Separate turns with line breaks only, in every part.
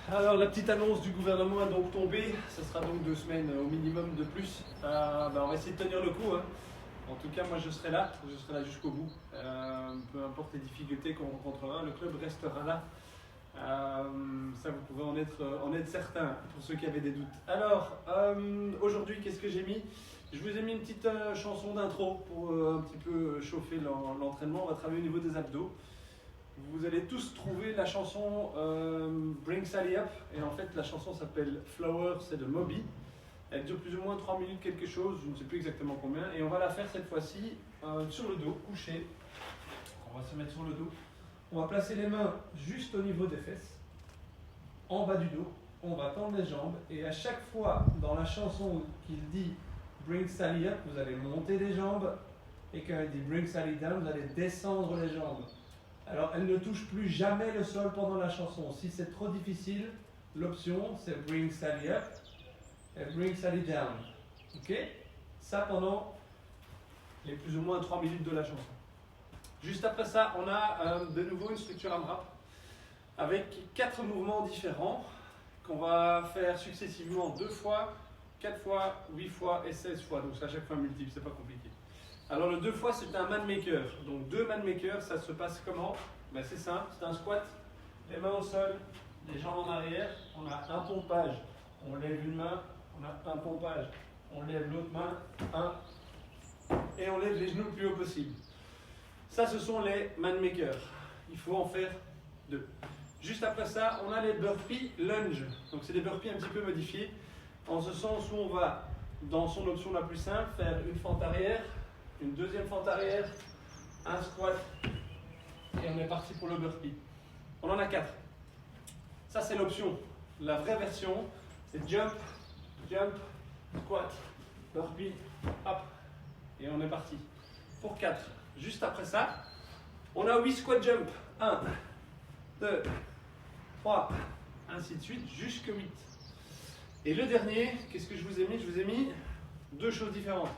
Alors la petite annonce du gouvernement est donc tombée, ce sera donc 2 semaines au minimum de plus. On va essayer de tenir le coup, hein. En tout cas moi je serai là jusqu'au bout. Peu importe les difficultés qu'on rencontrera, le club restera là. Ça vous pouvez en être certain pour ceux qui avaient des doutes. Alors aujourd'hui qu'est-ce que j'ai mis? Je vous ai mis une petite chanson d'intro pour un petit peu chauffer l'entraînement. On va travailler au niveau des abdos. Vous allez tous trouver la chanson Bring Sally Up, et en fait la chanson s'appelle Flower, c'est de Moby. Elle dure plus ou moins 3 minutes quelque chose, je ne sais plus exactement combien, et on va la faire cette fois-ci sur le dos, couché. On va se mettre sur le dos. On va placer les mains juste au niveau des fesses, en bas du dos. On va tendre les jambes, et à chaque fois dans la chanson qu'il dit Bring Sally Up, vous allez monter les jambes, et quand il dit Bring Sally Down, vous allez descendre les jambes. Alors, elle ne touche plus jamais le sol pendant la chanson. Si c'est trop difficile, l'option c'est Bring Sally Up et Bring Sally Down. Ok? Ça pendant les plus ou moins 3 minutes de la chanson. Juste après ça, on a de nouveau une structure AMRAP avec 4 mouvements différents qu'on va faire successivement 2 fois, 4 fois, 8 fois et 16 fois. Donc, c'est à chaque fois multiple, c'est pas compliqué. Alors le 2 fois c'est un man maker, donc 2 man makers, ça se passe comment? Ben, c'est simple, c'est un squat, les mains au sol, les jambes en arrière, on a un pompage, on lève une main, on a un pompage, on lève l'autre main, et on lève les genoux le plus haut possible. Ça ce sont les man makers, il faut en faire 2. Juste après ça, on a les burpees lunge, donc c'est des burpees un petit peu modifiés, en ce sens où on va, dans son option la plus simple, faire une fente arrière, une deuxième fente arrière, un squat, et on est parti pour le burpee. On en a 4. Ça c'est l'option. La vraie version, c'est jump, jump, squat, burpee, hop, et on est parti. Pour 4. Juste après ça, on a 8 squat jump. 1, 2, 3, ainsi de suite, jusqu'à 8. Et le dernier, qu'est-ce que je vous ai mis? Je vous ai mis 2 choses différentes.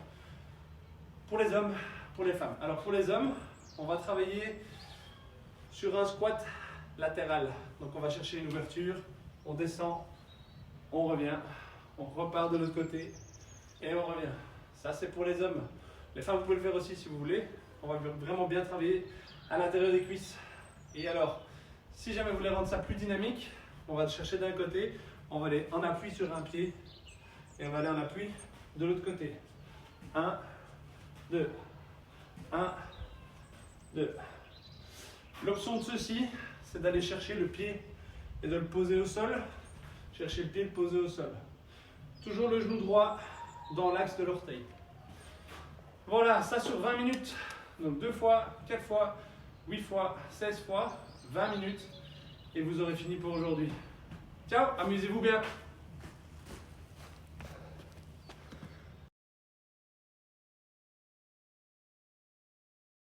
Pour les hommes, pour les femmes. Alors pour les hommes, on va travailler sur un squat latéral. Donc on va chercher une ouverture, on descend, on revient, on repart de l'autre côté et on revient. Ça c'est pour les hommes. Les femmes vous pouvez le faire aussi si vous voulez. On va vraiment bien travailler à l'intérieur des cuisses. Et alors, si jamais vous voulez rendre ça plus dynamique, on va chercher d'un côté, on va aller en appui sur un pied et on va aller en appui de l'autre côté. 1, 2, 1, 2. L'option de ceci, c'est d'aller chercher le pied et de le poser au sol. Chercher le pied et le poser au sol. Toujours le genou droit dans l'axe de l'orteil. Voilà, ça sur 20 minutes. Donc 2 fois, 4 fois, 8 fois, 16 fois, 20 minutes. Et vous aurez fini pour aujourd'hui. Ciao, amusez-vous bien.